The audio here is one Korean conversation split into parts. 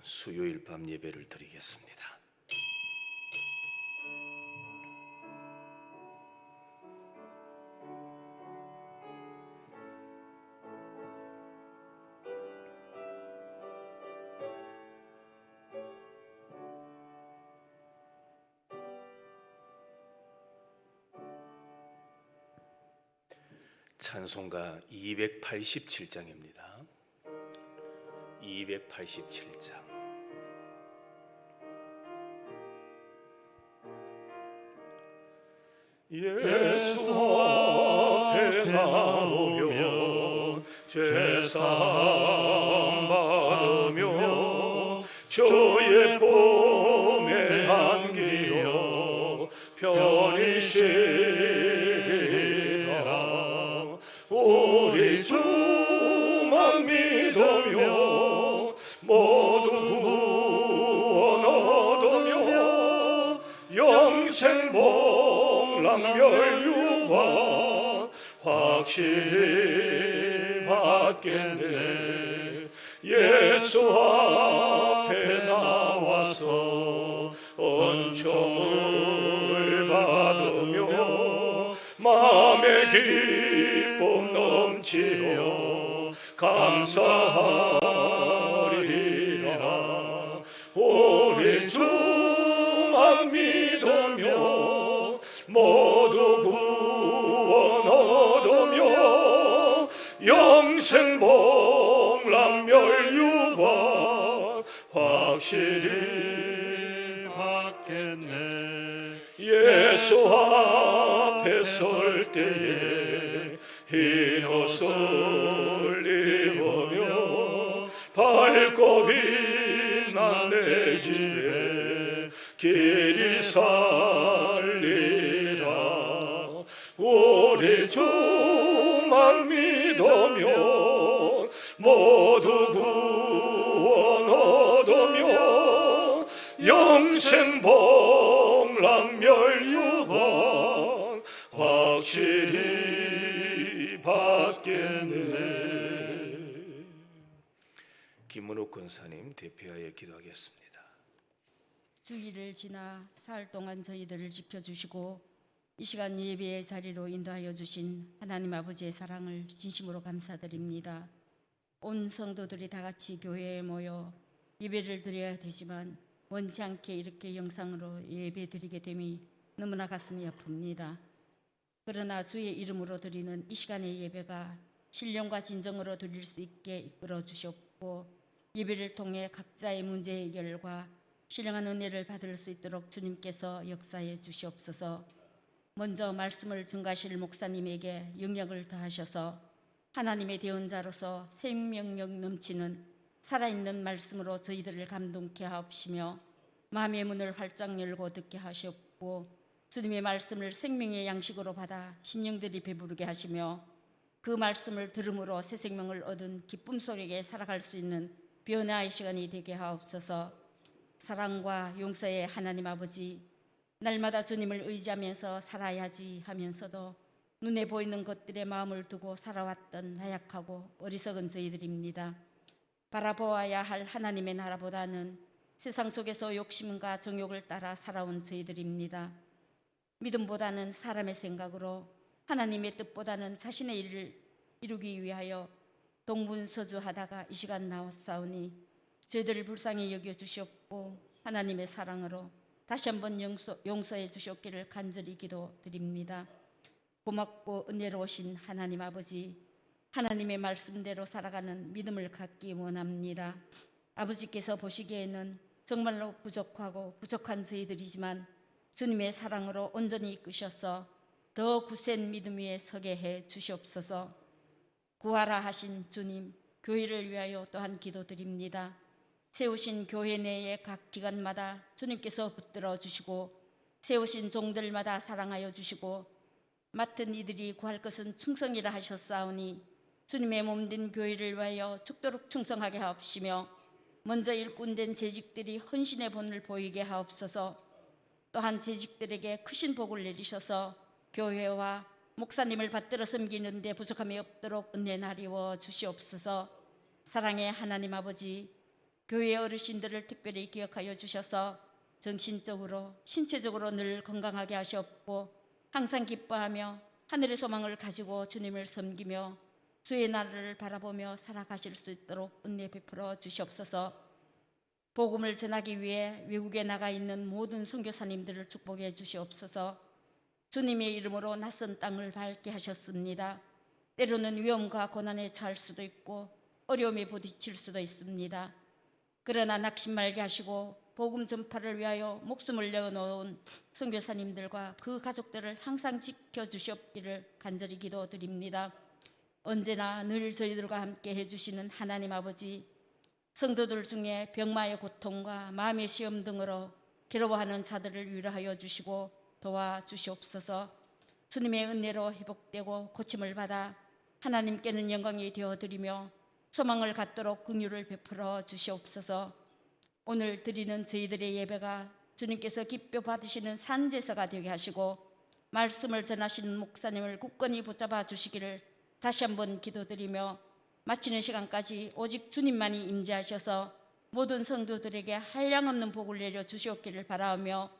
수요일 밤 예배를 드리겠습니다. 찬송가 287장입니다. 287장. 예수 앞에 나오며 죄사함 받으며 주의 품에 안기어 편히 쉬리라. 우리 주만 믿으며 모두 구원 얻으며 영생 복락멸유관 확실히 받겠네. 예수 앞에 나와서 은총을 받으며 마음의 기쁨 넘치어 감사하리라. 우리 주만 믿으며 모두 구원 얻으며 영생 복락멸유관 확실히 받겠네. 예수 앞에 설 때에 흰 옷을 입으며 밝고 빛난 내 집에 길이 살리라. 우리 주만 믿으며 모두 구원 얻으며 영생 복락멸유관 확실히 받겠네. 김문욱 권사님 대표하여 기도하겠습니다. 주일을 지나 사흘 동안 저희들을 지켜주시고 이 시간 예배의 자리로 인도하여 주신 하나님 아버지의 사랑을 진심으로 감사드립니다. 온 성도들이 다 같이 교회에 모여 예배를 드려야 되지만 원치 않게 이렇게 영상으로 예배 드리게 됨이 너무나 가슴이 아픕니다. 그러나 주의 이름으로 드리는 이 시간의 예배가 신령과 진정으로 드릴 수 있게 이끌어 주셨고 예배를 통해 각자의 문제 해결과 신령한 은혜를 받을 수 있도록 주님께서 역사해 주시옵소서. 먼저 말씀을 증가하실 목사님에게 영역을 더하셔서 하나님의 대언자로서 생명력 넘치는 살아있는 말씀으로 저희들을 감동케 하옵시며 마음의 문을 활짝 열고 듣게 하시옵고 주님의 말씀을 생명의 양식으로 받아 심령들이 배부르게 하시며 그 말씀을 들음으로 새 생명을 얻은 기쁨 속에 살아갈 수 있는 변화의 시간이 되게 하옵소서. 사랑과 용서의 하나님 아버지, 날마다 주님을 의지하면서 살아야지 하면서도 눈에 보이는 것들에 마음을 두고 살아왔던 나약하고 어리석은 저희들입니다. 바라보아야 할 하나님의 나라보다는 세상 속에서 욕심과 정욕을 따라 살아온 저희들입니다. 믿음보다는 사람의 생각으로, 하나님의 뜻보다는 자신의 일을 이루기 위하여 동분서주하다가 이 시간 나왔사오니 저희들을 불쌍히 여겨주시옵고 하나님의 사랑으로 다시 한번 용서해 주시옵기를 간절히 기도드립니다. 고맙고 은혜로우신 하나님 아버지, 하나님의 말씀대로 살아가는 믿음을 갖기 원합니다. 아버지께서 보시기에는 정말로 부족하고 부족한 저희들이지만 주님의 사랑으로 온전히 이끄셔서 더 굳센 믿음 위에 서게 해 주시옵소서. 구하라 하신 주님, 교회를 위하여 또한 기도드립니다. 세우신 교회 내의 각 기관마다 주님께서 붙들어 주시고 세우신 종들마다 사랑하여 주시고 맡은 이들이 구할 것은 충성이라 하셨사오니 주님의 몸된 교회를 위하여 죽도록 충성하게 하옵시며 먼저 일꾼된 재직들이 헌신의 본을 보이게 하옵소서. 또한 재직들에게 크신 복을 내리셔서 교회와 목사님을 받들어 섬기는 데 부족함이 없도록 은혜 나리워 주시옵소서. 사랑의 하나님 아버지, 교회 어르신들을 특별히 기억하여 주셔서 정신적으로 신체적으로 늘 건강하게 하시옵고 항상 기뻐하며 하늘의 소망을 가지고 주님을 섬기며 주의 나라를 바라보며 살아가실 수 있도록 은혜 베풀어 주시옵소서. 복음을 전하기 위해 외국에 나가 있는 모든 선교사님들을 축복해 주시옵소서. 주님의 이름으로 낯선 땅을 밟게 하셨습니다. 때로는 위험과 고난에 처할 수도 있고 어려움에 부딪힐 수도 있습니다. 그러나 낙심 말게 하시고 복음 전파를 위하여 목숨을 내어놓은 선교사님들과 그 가족들을 항상 지켜주시옵기를 간절히 기도드립니다. 언제나 늘 저희들과 함께 해주시는 하나님 아버지, 성도들 중에 병마의 고통과 마음의 시험 등으로 괴로워하는 자들을 위로하여 주시고 도와주시옵소서. 주님의 은혜로 회복되고 고침을 받아 하나님께는 영광이 되어드리며 소망을 갖도록 긍휼을 베풀어 주시옵소서. 오늘 드리는 저희들의 예배가 주님께서 기뻐 받으시는 산제사가 되게 하시고 말씀을 전하시는 목사님을 굳건히 붙잡아 주시기를 다시 한번 기도드리며 마치는 시간까지 오직 주님만이 임재하셔서 모든 성도들에게 한량없는 복을 내려 주시옵기를 바라며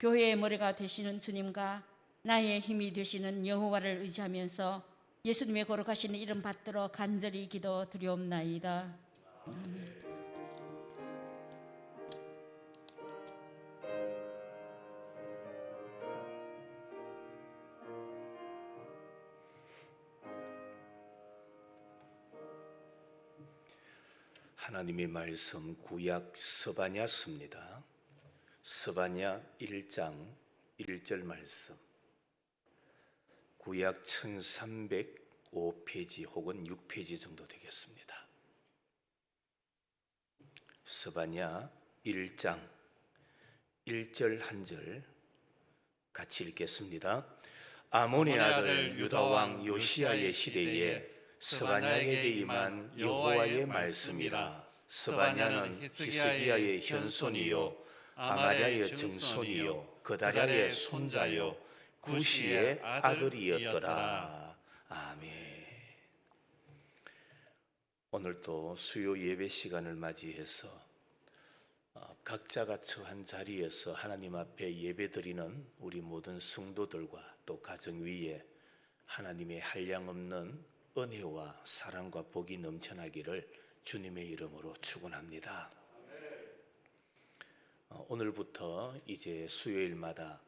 교회의 머리가 되시는 주님과 나의 힘이 되시는 여호와를 의지하면서 예수님의 거룩하신 이름 받들어 간절히 기도드리옵나이다. 하나님의 말씀 구약 스바냐서입니다. 스바냐 1장 1절 말씀. 구약 1305페이지 혹은 6페이지 정도 되겠습니다. 스바냐 1장 1절 한절 같이 읽겠습니다. 아몬의 아들 유다 왕 요시야의 시대에 스바냐에게 임한 여호와의 말씀이라. 스바냐는 히스기야의 현손이요 아마랴의 증손이요 그다랴의 손자요 구시의 아들이었더라. 아멘. 오늘도 수요 예배 시간을 맞이해서 각자가 처한 자리에서 하나님 앞에 예배드리는 우리 모든 성도들과 또 가정 위에 하나님의 한량없는 은혜와 사랑과 복이 넘쳐나기를 주님의 이름으로 축원합니다. 오늘부터 이제 수요일마다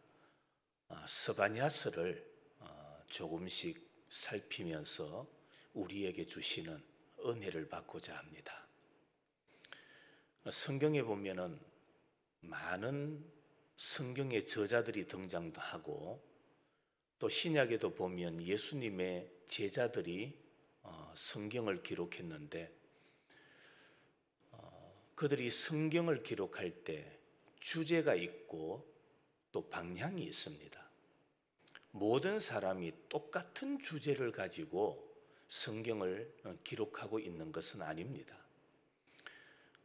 스바냐서를 조금씩 살피면서 우리에게 주시는 은혜를 받고자 합니다. 성경에 보면은 많은 성경의 저자들이 등장도 하고 또 신약에도 보면 예수님의 제자들이 성경을 기록했는데 그들이 성경을 기록할 때 주제가 있고 또 방향이 있습니다. 모든 사람이 똑같은 주제를 가지고 성경을 기록하고 있는 것은 아닙니다.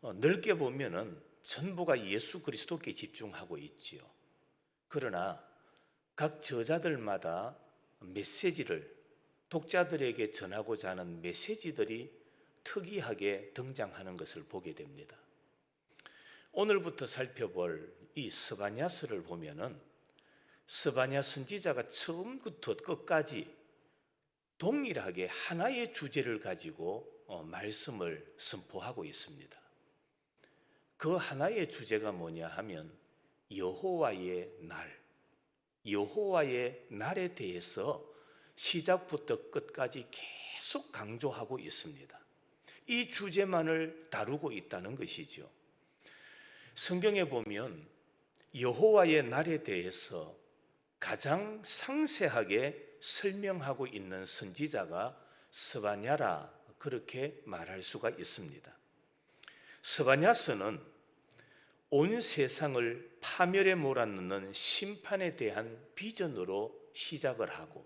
넓게 보면은 전부가 예수 그리스도께 집중하고 있지요. 그러나 각 저자들마다 메시지를 독자들에게 전하고자 하는 메시지들이 특이하게 등장하는 것을 보게 됩니다. 오늘부터 살펴볼 이 스바냐서를 보면은 스바냐 선지자가 처음부터 끝까지 동일하게 하나의 주제를 가지고 말씀을 선포하고 있습니다. 그 하나의 주제가 뭐냐 하면 여호와의 날, 여호와의 날에 대해서 시작부터 끝까지 계속 강조하고 있습니다. 이 주제만을 다루고 있다는 것이죠. 성경에 보면 여호와의 날에 대해서 가장 상세하게 설명하고 있는 선지자가 스바냐라 그렇게 말할 수가 있습니다. 스바냐서는 온 세상을 파멸에 몰아넣는 심판에 대한 비전으로 시작을 하고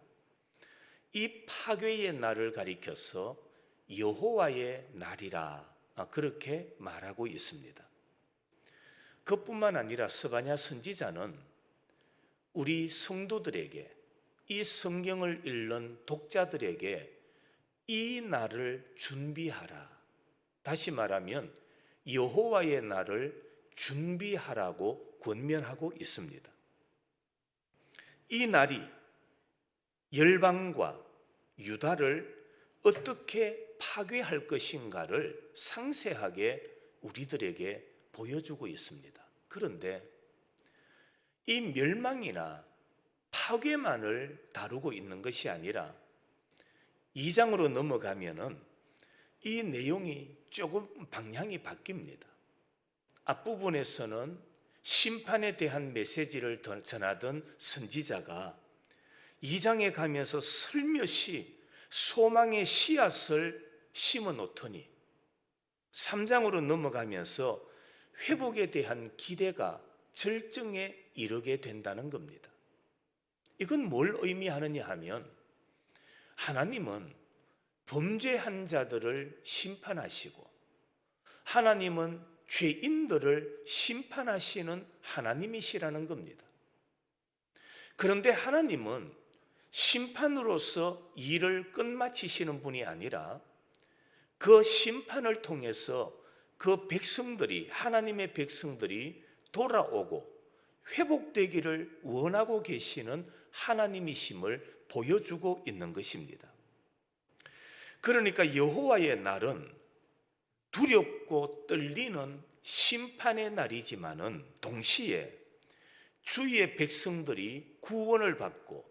이 파괴의 날을 가리켜서 여호와의 날이라 그렇게 말하고 있습니다. 그뿐만 아니라 스바냐 선지자는 우리 성도들에게 이 성경을 읽는 독자들에게 이 날을 준비하라. 다시 말하면 여호와의 날을 준비하라고 권면하고 있습니다. 이 날이 열방과 유다를 어떻게 파괴할 것인가를 상세하게 우리들에게 보여주고 있습니다. 그런데 이 멸망이나 파괴만을 다루고 있는 것이 아니라 2장으로 넘어가면은 이 내용이 조금 방향이 바뀝니다. 앞부분에서는 심판에 대한 메시지를 전하던 선지자가 2장에 가면서 슬며시 소망의 씨앗을 심어 놓더니 3장으로 넘어가면서 회복에 대한 기대가 절정에 이르게 된다는 겁니다. 이건 뭘 의미하느냐 하면 하나님은 범죄한 자들을 심판하시고 하나님은 죄인들을 심판하시는 하나님이시라는 겁니다. 그런데 하나님은 심판으로서 일을 끝마치시는 분이 아니라 그 심판을 통해서 그 백성들이, 하나님의 백성들이 돌아오고 회복되기를 원하고 계시는 하나님이심을 보여주고 있는 것입니다. 그러니까 여호와의 날은 두렵고 떨리는 심판의 날이지만은 동시에 주의 백성들이 구원을 받고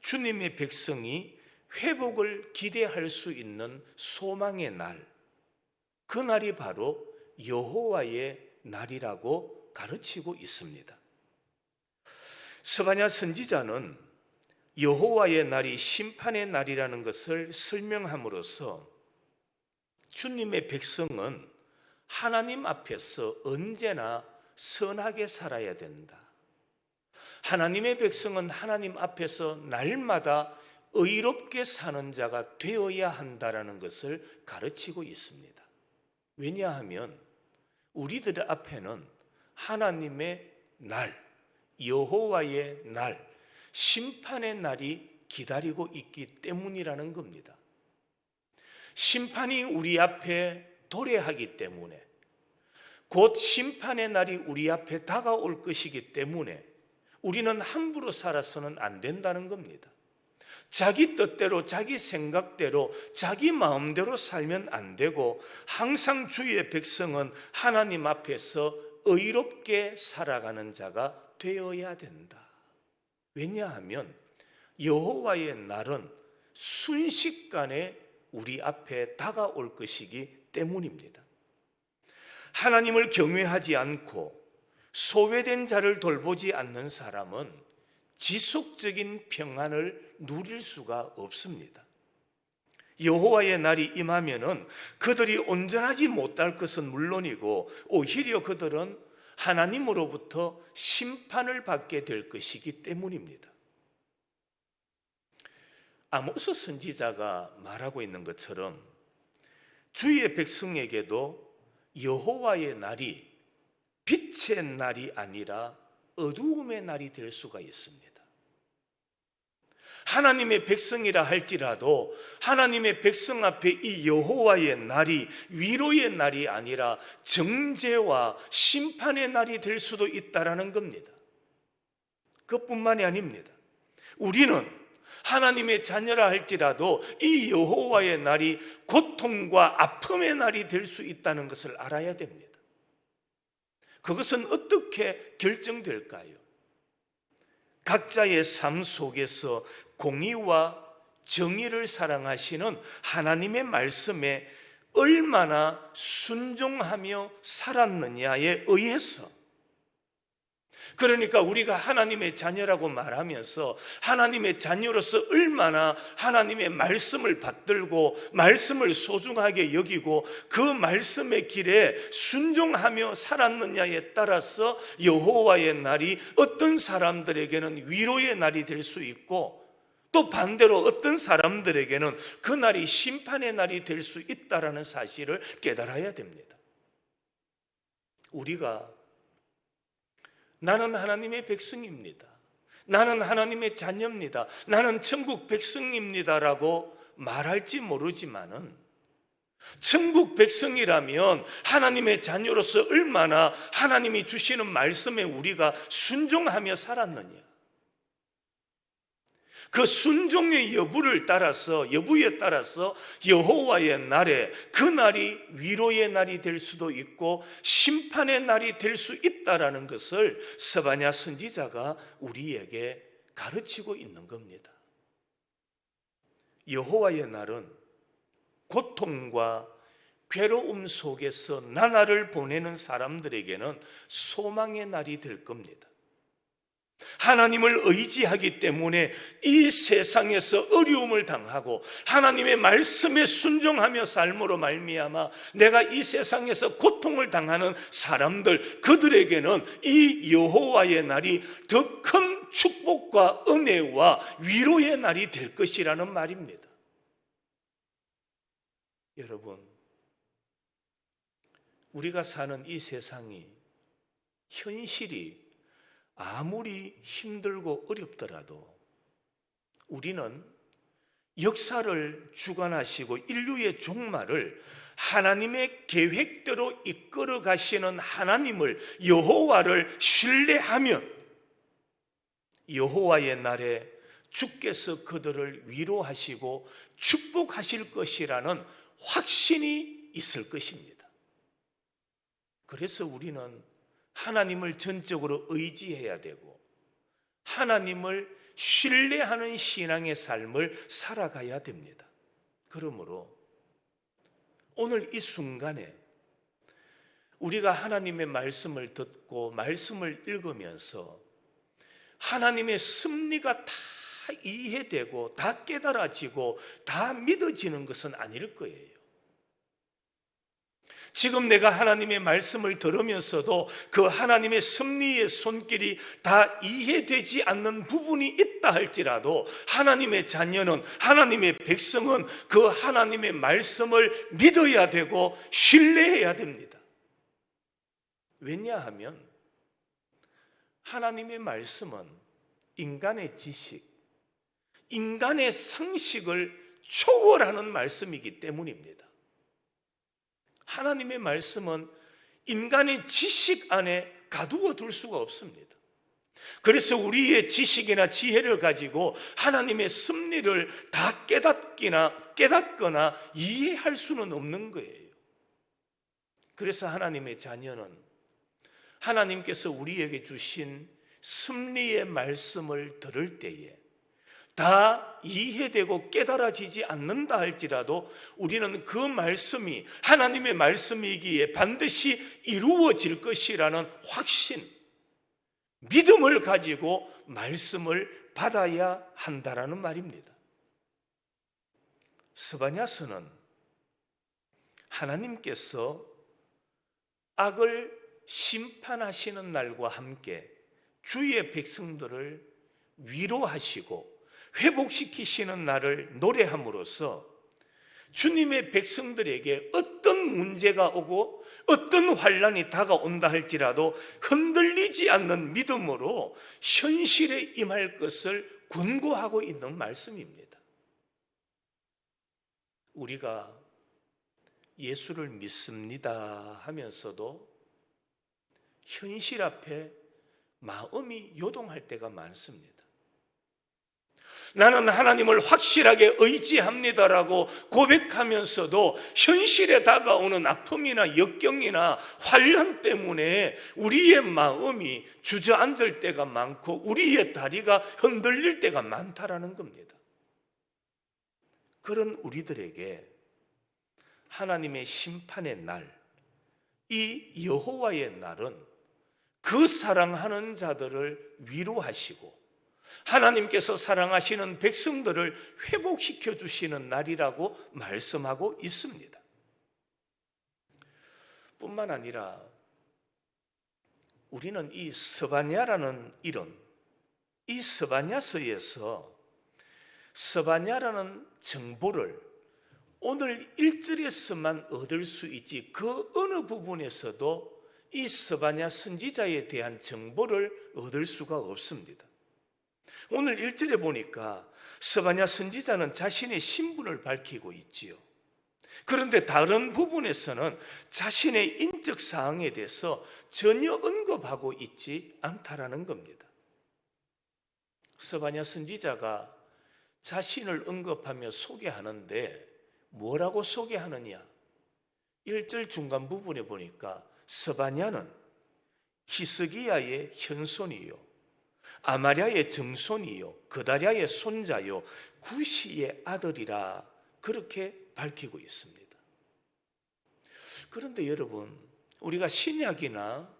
주님의 백성이 회복을 기대할 수 있는 소망의 날, 그 날이 바로 여호와의 날이라고 가르치고 있습니다. 스바냐 선지자는 여호와의 날이 심판의 날이라는 것을 설명함으로써 주님의 백성은 하나님 앞에서 언제나 선하게 살아야 된다. 하나님의 백성은 하나님 앞에서 날마다 의롭게 사는 자가 되어야 한다라는 것을 가르치고 있습니다. 왜냐하면 우리들 앞에는 하나님의 날, 여호와의 날, 심판의 날이 기다리고 있기 때문이라는 겁니다. 심판이 우리 앞에 도래하기 때문에, 곧 심판의 날이 우리 앞에 다가올 것이기 때문에 우리는 함부로 살아서는 안 된다는 겁니다. 자기 뜻대로, 자기 생각대로, 자기 마음대로 살면 안 되고 항상 주의 백성은 하나님 앞에서 의롭게 살아가는 자가 되어야 된다. 왜냐하면 여호와의 날은 순식간에 우리 앞에 다가올 것이기 때문입니다. 하나님을 경외하지 않고 소외된 자를 돌보지 않는 사람은 지속적인 평안을 누릴 수가 없습니다. 여호와의 날이 임하면은 그들이 온전하지 못할 것은 물론이고 오히려 그들은 하나님으로부터 심판을 받게 될 것이기 때문입니다. 아모스 선지자가 말하고 있는 것처럼 주의 백성에게도 여호와의 날이 빛의 날이 아니라 어두움의 날이 될 수가 있습니다. 하나님의 백성이라 할지라도 하나님의 백성 앞에 이 여호와의 날이 위로의 날이 아니라 정죄와 심판의 날이 될 수도 있다라는 겁니다. 그뿐만이 아닙니다. 우리는 하나님의 자녀라 할지라도 이 여호와의 날이 고통과 아픔의 날이 될 수 있다는 것을 알아야 됩니다. 그것은 어떻게 결정될까요? 각자의 삶 속에서 공의와 정의를 사랑하시는 하나님의 말씀에 얼마나 순종하며 살았느냐에 의해서, 그러니까 우리가 하나님의 자녀라고 말하면서 하나님의 자녀로서 얼마나 하나님의 말씀을 받들고 말씀을 소중하게 여기고 그 말씀의 길에 순종하며 살았느냐에 따라서 여호와의 날이 어떤 사람들에게는 위로의 날이 될 수 있고 또 반대로 어떤 사람들에게는 그 날이 심판의 날이 될 수 있다는 사실을 깨달아야 됩니다. 우리가 나는 하나님의 백성입니다, 나는 하나님의 자녀입니다, 나는 천국 백성입니다라고 말할지 모르지만은 천국 백성이라면 하나님의 자녀로서 얼마나 하나님이 주시는 말씀에 우리가 순종하며 살았느냐. 그 순종의 여부에 따라서 여호와의 날에, 그 날이 위로의 날이 될 수도 있고 심판의 날이 될 수 있다라는 것을 스바냐 선지자가 우리에게 가르치고 있는 겁니다. 여호와의 날은 고통과 괴로움 속에서 나날을 보내는 사람들에게는 소망의 날이 될 겁니다. 하나님을 의지하기 때문에 이 세상에서 어려움을 당하고 하나님의 말씀에 순종하며 삶으로 말미암아 내가 이 세상에서 고통을 당하는 사람들, 그들에게는 이 여호와의 날이 더 큰 축복과 은혜와 위로의 날이 될 것이라는 말입니다. 여러분, 우리가 사는 이 세상이, 현실이 아무리 힘들고 어렵더라도 우리는 역사를 주관하시고 인류의 종말을 하나님의 계획대로 이끌어 가시는 하나님을, 여호와를 신뢰하면 여호와의 날에 주께서 그들을 위로하시고 축복하실 것이라는 확신이 있을 것입니다. 그래서 우리는 하나님을 전적으로 의지해야 되고 하나님을 신뢰하는 신앙의 삶을 살아가야 됩니다. 그러므로 오늘 이 순간에 우리가 하나님의 말씀을 듣고 말씀을 읽으면서 하나님의 섭리가 다 이해되고 다 깨달아지고 다 믿어지는 것은 아닐 거예요. 지금 내가 하나님의 말씀을 들으면서도 그 하나님의 섭리의 손길이 다 이해되지 않는 부분이 있다 할지라도 하나님의 자녀는, 하나님의 백성은 그 하나님의 말씀을 믿어야 되고 신뢰해야 됩니다. 왜냐하면 하나님의 말씀은 인간의 지식, 인간의 상식을 초월하는 말씀이기 때문입니다. 하나님의 말씀은 인간의 지식 안에 가두어 둘 수가 없습니다. 그래서 우리의 지식이나 지혜를 가지고 하나님의 섭리를 다 깨닫거나 이해할 수는 없는 거예요. 그래서 하나님의 자녀는 하나님께서 우리에게 주신 섭리의 말씀을 들을 때에 다 이해되고 깨달아지지 않는다 할지라도 우리는 그 말씀이 하나님의 말씀이기에 반드시 이루어질 것이라는 확신, 믿음을 가지고 말씀을 받아야 한다라는 말입니다. 스바냐서는 하나님께서 악을 심판하시는 날과 함께 주의 백성들을 위로하시고 회복시키시는 날을 노래함으로써 주님의 백성들에게 어떤 문제가 오고 어떤 환난이 다가온다 할지라도 흔들리지 않는 믿음으로 현실에 임할 것을 권고하고 있는 말씀입니다. 우리가 예수를 믿습니다 하면서도 현실 앞에 마음이 요동할 때가 많습니다. 나는 하나님을 확실하게 의지합니다라고 고백하면서도 현실에 다가오는 아픔이나 역경이나 환난 때문에 우리의 마음이 주저앉을 때가 많고 우리의 다리가 흔들릴 때가 많다라는 겁니다. 그런 우리들에게 하나님의 심판의 날, 이 여호와의 날은 그 사랑하는 자들을 위로하시고 하나님께서 사랑하시는 백성들을 회복시켜 주시는 날이라고 말씀하고 있습니다. 뿐만 아니라 우리는 이 스바냐라는 이름, 이 스바냐서에서 스바냐라는 정보를 오늘 1절에서만 얻을 수 있지 그 어느 부분에서도 이 스바냐 선지자에 대한 정보를 얻을 수가 없습니다. 오늘 1절에 보니까 스바냐 선지자는 자신의 신분을 밝히고 있지요. 그런데 다른 부분에서는 자신의 인적 사항에 대해서 전혀 언급하고 있지 않다라는 겁니다. 스바냐 선지자가 자신을 언급하며 소개하는데 뭐라고 소개하느냐? 1절 중간 부분에 보니까 스바냐는 히스기야의 현손이요, 아마랴의 증손이요, 그다랴의 손자요, 구시의 아들이라 그렇게 밝히고 있습니다. 그런데 여러분, 우리가 신약이나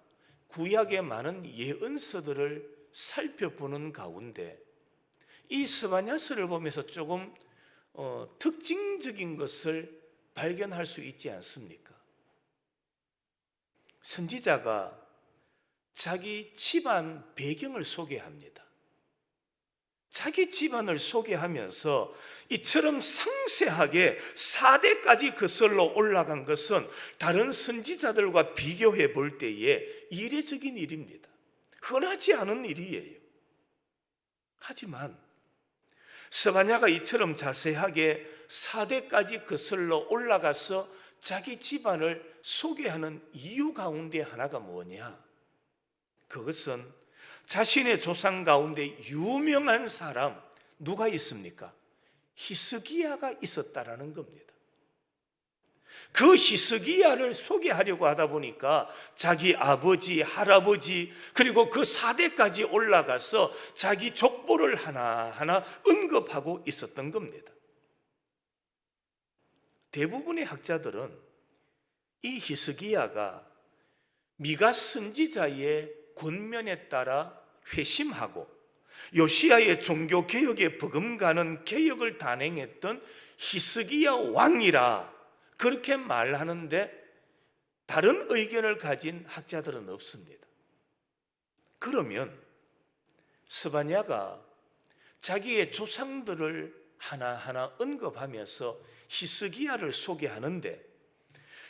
구약의 많은 예언서들을 살펴보는 가운데 이 스바냐서를 보면서 조금 특징적인 것을 발견할 수 있지 않습니까? 선지자가 자기 집안 배경을 소개합니다. 자기 집안을 소개하면서 이처럼 상세하게 4대까지 거슬러 올라간 것은 다른 선지자들과 비교해 볼 때에 이례적인 일입니다. 흔하지 않은 일이에요. 하지만 스바냐가 이처럼 자세하게 4대까지 거슬러 올라가서 자기 집안을 소개하는 이유 가운데 하나가 뭐냐? 그것은 자신의 조상 가운데 유명한 사람 누가 있습니까? 히스기야가 있었다라는 겁니다. 그 히스기야를 소개하려고 하다 보니까 자기 아버지, 할아버지 그리고 그 4대까지 올라가서 자기 족보를 하나하나 언급하고 있었던 겁니다. 대부분의 학자들은 이 히스기야가 미가 선지자의 권면에 따라 회심하고 요시야의 종교개혁에 버금가는 개혁을 단행했던 히스기야 왕이라 그렇게 말하는데 다른 의견을 가진 학자들은 없습니다. 그러면 스바냐가 자기의 조상들을 하나하나 언급하면서 히스기야를 소개하는데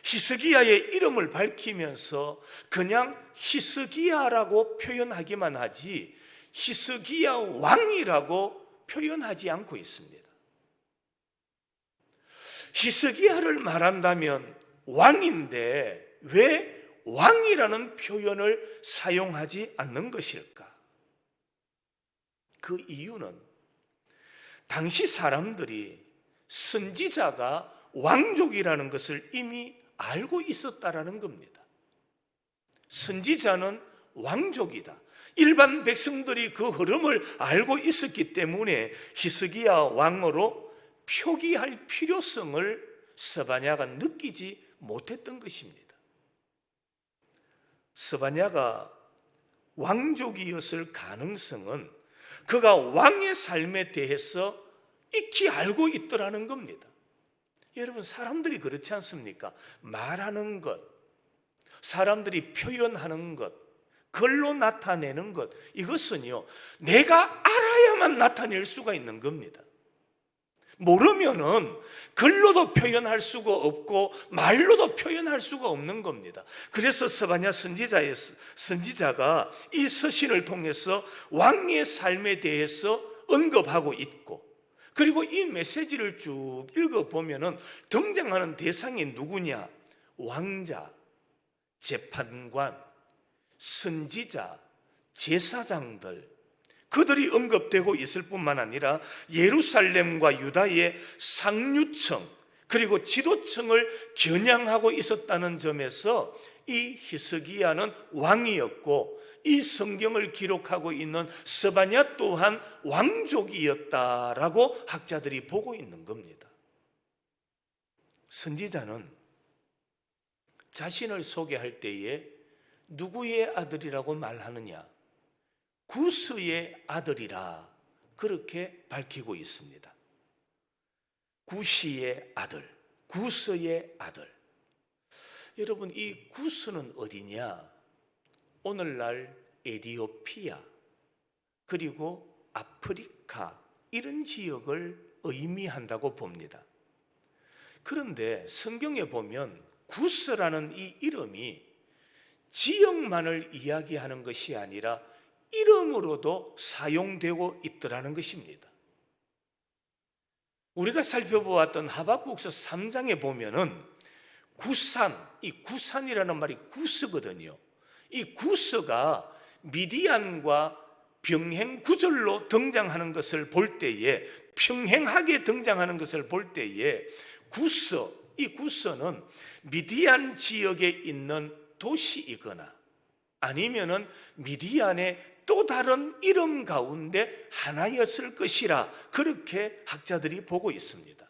히스기야의 이름을 밝히면서 그냥 히스기야라고 표현하기만 하지 히스기야 왕이라고 표현하지 않고 있습니다. 히스기야를 말한다면 왕인데 왜 왕이라는 표현을 사용하지 않는 것일까? 그 이유는 당시 사람들이 선지자가 왕족이라는 것을 이미 알고 있었다라는 겁니다. 선지자는 왕족이다. 일반 백성들이 그 흐름을 알고 있었기 때문에 히스기야 왕으로 표기할 필요성을 스바냐가 느끼지 못했던 것입니다. 스바냐가 왕족이었을 가능성은 그가 왕의 삶에 대해서 익히 알고 있더라는 겁니다. 여러분, 사람들이 그렇지 않습니까? 말하는 것, 사람들이 표현하는 것, 글로 나타내는 것, 이것은요 내가 알아야만 나타낼 수가 있는 겁니다. 모르면은 글로도 표현할 수가 없고 말로도 표현할 수가 없는 겁니다. 그래서 스바냐 선지자가 이 서신을 통해서 왕의 삶에 대해서 언급하고 있고, 그리고 이 메시지를 쭉 읽어보면은 등장하는 대상이 누구냐? 왕자, 재판관, 선지자, 제사장들, 그들이 언급되고 있을 뿐만 아니라 예루살렘과 유다의 상류층 그리고 지도층을 겨냥하고 있었다는 점에서 이 히스기야는 왕이었고 이 성경을 기록하고 있는 스바냐 또한 왕족이었다라고 학자들이 보고 있는 겁니다. 선지자는 자신을 소개할 때에 누구의 아들이라고 말하느냐? 구스의 아들이라 그렇게 밝히고 있습니다. 구시의 아들, 구스의 아들. 여러분, 이 구스는 어디냐? 오늘날 에티오피아 그리고 아프리카 이런 지역을 의미한다고 봅니다. 그런데 성경에 보면 구스라는 이 이름이 지역만을 이야기하는 것이 아니라 이름으로도 사용되고 있더라는 것입니다. 우리가 살펴보았던 하박국서 3장에 보면은 이 구산이라는 말이 구스거든요. 이 구스가 미디안과 병행 구절로 등장하는 것을 볼 때에, 평행하게 등장하는 것을 볼 때에 이 구스는 미디안 지역에 있는 도시이거나 아니면은 미디안의 또 다른 이름 가운데 하나였을 것이라 그렇게 학자들이 보고 있습니다.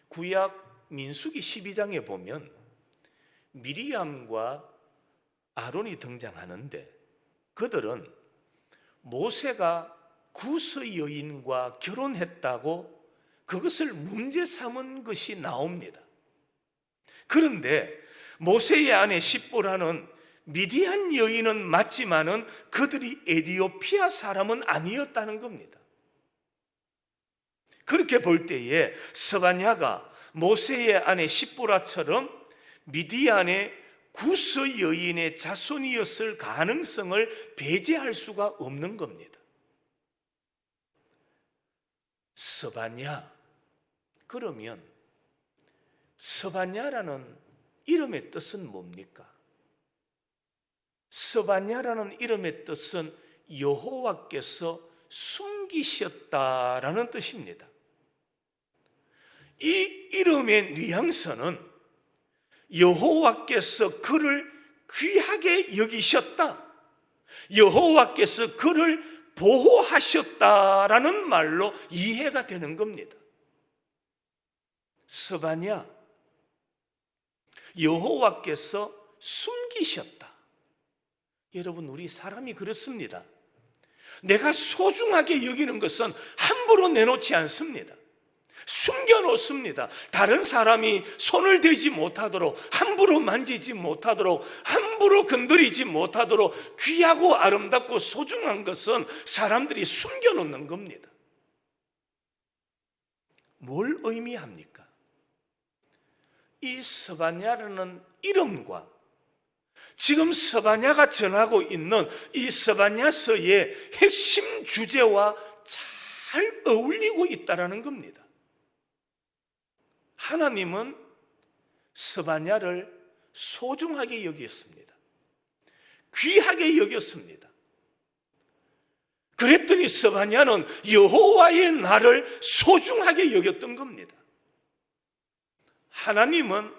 구약 민수기 12장에 보면 미리암과 아론이 등장하는데 그들은 모세가 구스 여인과 결혼했다고 그것을 문제 삼은 것이 나옵니다. 그런데 모세의 아내 십보라는 미디안 여인은 맞지만은 그들이 에티오피아 사람은 아니었다는 겁니다. 그렇게 볼 때에 스바냐가 모세의 아내 십보라처럼 미디안의 구스 여인의 자손이었을 가능성을 배제할 수가 없는 겁니다. 스바냐, 그러면 스바냐라는 이름의 뜻은 뭡니까? 스바냐라는 이름의 뜻은 여호와께서 숨기셨다라는 뜻입니다. 이 이름의 뉘앙스는 여호와께서 그를 귀하게 여기셨다, 여호와께서 그를 보호하셨다라는 말로 이해가 되는 겁니다. 스바냐, 여호와께서 숨기셨다. 여러분, 우리 사람이 그렇습니다. 내가 소중하게 여기는 것은 함부로 내놓지 않습니다. 숨겨놓습니다. 다른 사람이 손을 대지 못하도록, 함부로 만지지 못하도록, 함부로 건드리지 못하도록 귀하고 아름답고 소중한 것은 사람들이 숨겨놓는 겁니다. 뭘 의미합니까? 이 스바냐라는 이름과 지금 스바냐가 전하고 있는 이 스바냐서의 핵심 주제와 잘 어울리고 있다는 겁니다. 하나님은 스바냐를 소중하게 여겼습니다. 귀하게 여겼습니다. 그랬더니 스바냐는 여호와의 날을 소중하게 여겼던 겁니다. 하나님은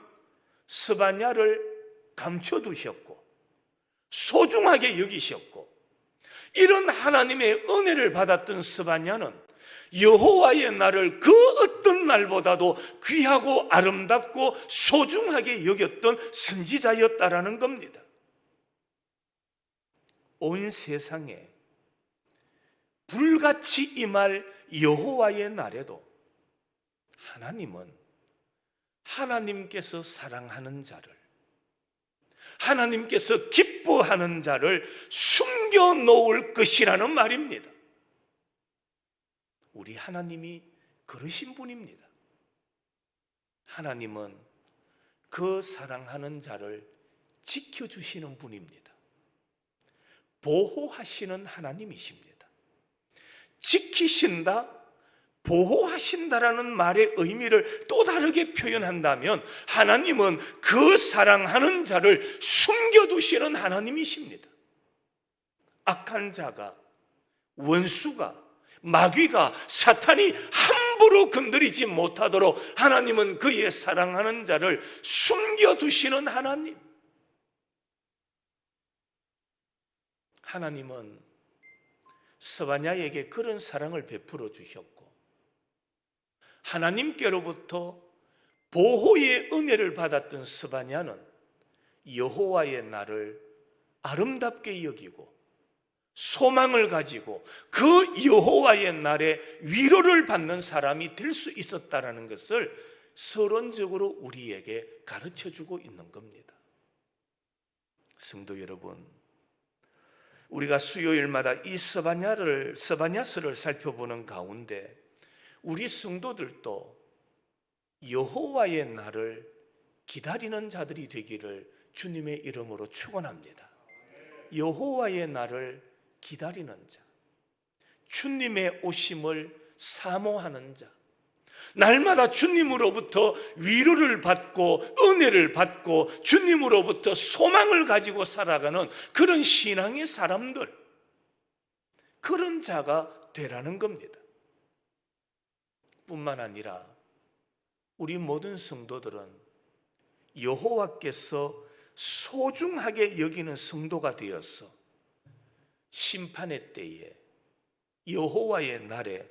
스바냐를 감춰두셨고 소중하게 여기셨고, 이런 하나님의 은혜를 받았던 스바냐는 여호와의 날을 그 어떤 날보다도 귀하고 아름답고 소중하게 여겼던 선지자였다라는 겁니다. 온 세상에 불같이 임할 여호와의 날에도 하나님은 하나님께서 사랑하는 자를, 하나님께서 기뻐하는 자를 숨겨놓을 것이라는 말입니다. 우리 하나님이 그러신 분입니다. 하나님은 그 사랑하는 자를 지켜주시는 분입니다. 보호하시는 하나님이십니다. 지키신다, 보호하신다라는 말의 의미를 또 다르게 표현한다면 하나님은 그 사랑하는 자를 숨겨두시는 하나님이십니다. 악한 자가, 원수가, 마귀가, 사탄이 함부로 건드리지 못하도록 하나님은 그의 사랑하는 자를 숨겨두시는 하나님. 하나님은 스바냐에게 그런 사랑을 베풀어 주셨고, 하나님께로부터 보호의 은혜를 받았던 스바냐는 여호와의 날을 아름답게 여기고 소망을 가지고 그 여호와의 날에 위로를 받는 사람이 될 수 있었다는 것을 서론적으로 우리에게 가르쳐주고 있는 겁니다. 성도 여러분, 우리가 수요일마다 이 스바냐서를 살펴보는 가운데 우리 성도들도 여호와의 날을 기다리는 자들이 되기를 주님의 이름으로 축원합니다. 여호와의 날을 기다리는 자, 주님의 오심을 사모하는 자, 날마다 주님으로부터 위로를 받고 은혜를 받고 주님으로부터 소망을 가지고 살아가는 그런 신앙의 사람들, 그런 자가 되라는 겁니다. 뿐만 아니라 우리 모든 성도들은 여호와께서 소중하게 여기는 성도가 되어서 심판의 때에, 여호와의 날에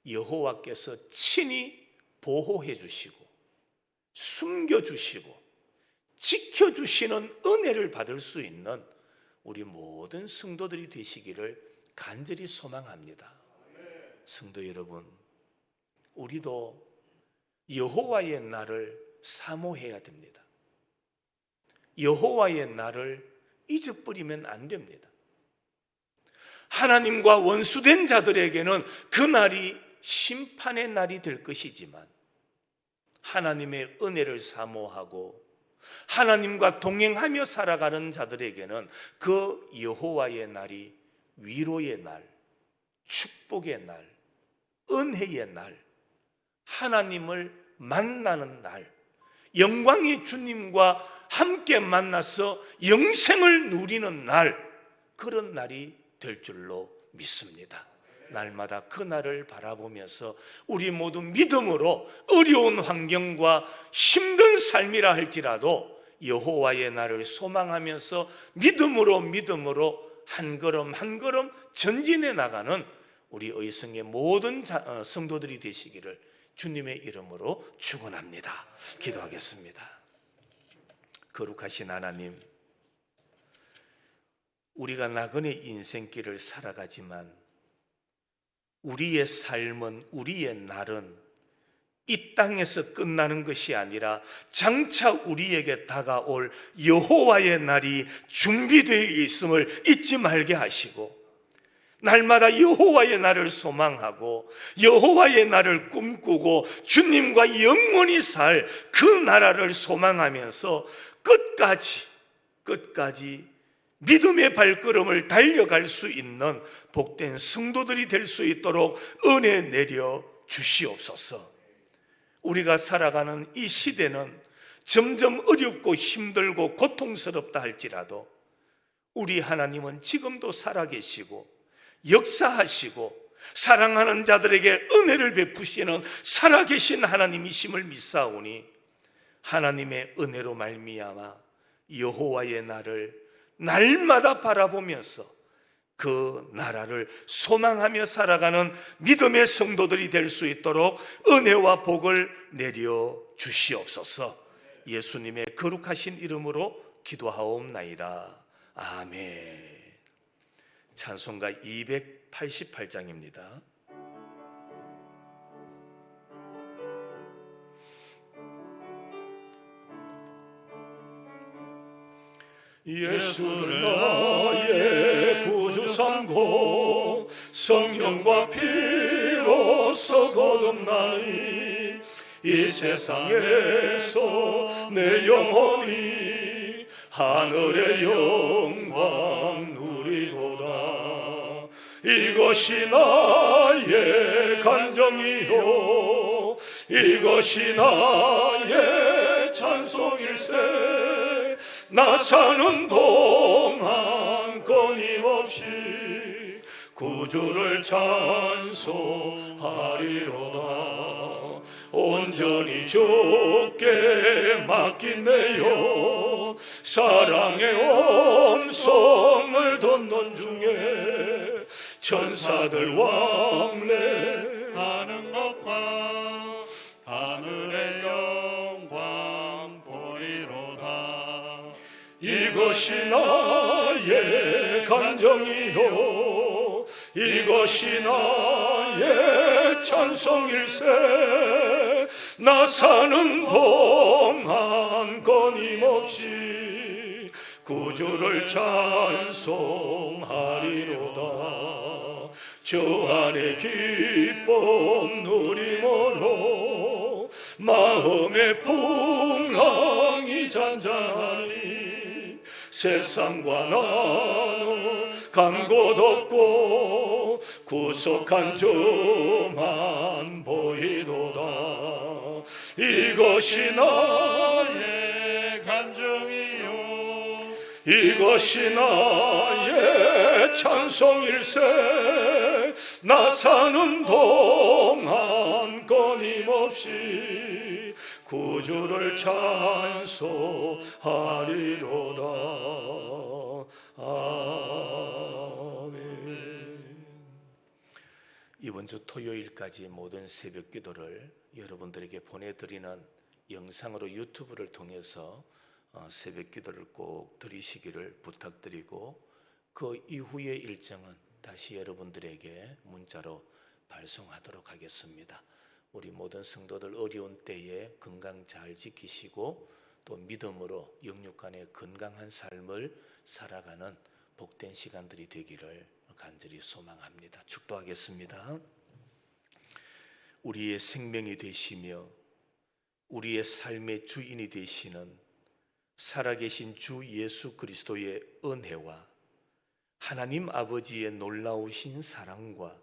여호와께서 친히 보호해 주시고 숨겨주시고 지켜주시는 은혜를 받을 수 있는 우리 모든 성도들이 되시기를 간절히 소망합니다. 성도 여러분, 우리도 여호와의 날을 사모해야 됩니다. 여호와의 날을 잊어버리면 안 됩니다. 하나님과 원수된 자들에게는 그 날이 심판의 날이 될 것이지만, 하나님의 은혜를 사모하고 하나님과 동행하며 살아가는 자들에게는 그 여호와의 날이 위로의 날, 축복의 날, 은혜의 날, 하나님을 만나는 날, 영광의 주님과 함께 만나서 영생을 누리는 날, 그런 날이 될 줄로 믿습니다. 날마다 그 날을 바라보면서 우리 모두 믿음으로 어려운 환경과 힘든 삶이라 할지라도 여호와의 날을 소망하면서 믿음으로 한 걸음 한 걸음 전진해 나가는 우리 의성의 모든 성도들이 되시기를 주님의 이름으로 축원합니다. 기도하겠습니다. 거룩하신 하나님, 우리가 나그네 인생길을 살아가지만 우리의 삶은, 우리의 날은 이 땅에서 끝나는 것이 아니라 장차 우리에게 다가올 여호와의 날이 준비되어 있음을 잊지 말게 하시고, 날마다 여호와의 날을 소망하고 여호와의 날을 꿈꾸고 주님과 영원히 살 그 나라를 소망하면서 끝까지 믿음의 발걸음을 달려갈 수 있는 복된 성도들이 될 수 있도록 은혜 내려 주시옵소서. 우리가 살아가는 이 시대는 점점 어렵고 힘들고 고통스럽다 할지라도 우리 하나님은 지금도 살아계시고 역사하시고 사랑하는 자들에게 은혜를 베푸시는 살아계신 하나님이심을 믿사오니, 하나님의 은혜로 말미암아 여호와의 날을 날마다 바라보면서 그 나라를 소망하며 살아가는 믿음의 성도들이 될 수 있도록 은혜와 복을 내려 주시옵소서. 예수님의 거룩하신 이름으로 기도하옵나이다. 아멘. 찬송가 288장입니다. 예수를 나의 구주 삼고 성령과 피로써 거듭나니, 이 세상에서 내 영혼이 하늘의 영광 누리도다. 이것이 나의 간정이요, 이것이 나의 찬송일세. 나 사는 동안 끊임없이 구주를 찬송하리로다. 온전히 주께 맡긴내요, 사랑의 음성을 듣는 중에 천사들 왕래하는 것과 하늘의 영광 보리로다. 이것이 나의 간정이요, 이것이 나의 찬송일세. 나 사는 동안 끊임없이 구주를 찬송하리로다. 주 안에 기쁨 누림으로 마음의 풍랑이 잔잔하니, 세상과 나는 간 곳 없고 구속한 주만 보이도다. 이것이 나의 간증이요 이것이 나의 찬송일세. 나 사는 동안 끊임없이 구주를 찬송하리로다. 아멘. 이번 주 토요일까지 모든 새벽 기도를 여러분들에게 보내드리는 영상으로 유튜브를 통해서 새벽 기도를 꼭 드리시기를 부탁드리고, 그 이후의 일정은 다시 여러분들에게 문자로 발송하도록 하겠습니다. 우리 모든 성도들 어려운 때에 건강 잘 지키시고 또 믿음으로 영육간의 건강한 삶을 살아가는 복된 시간들이 되기를 간절히 소망합니다. 축도하겠습니다. 우리의 생명이 되시며 우리의 삶의 주인이 되시는 살아계신 주 예수 그리스도의 은혜와 하나님 아버지의 놀라우신 사랑과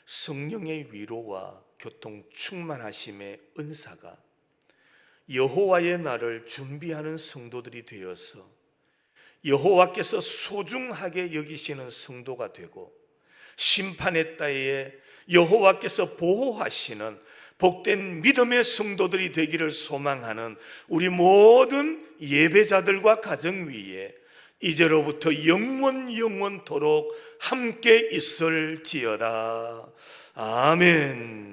성령의 위로와 교통 충만하심의 은사가 여호와의 날을 준비하는 성도들이 되어서 여호와께서 소중하게 여기시는 성도가 되고, 심판의 때에 여호와께서 보호하시는 복된 믿음의 성도들이 되기를 소망하는 우리 모든 예배자들과 가정 위에 이제로부터 영원토록 함께 있을지어다. 아멘.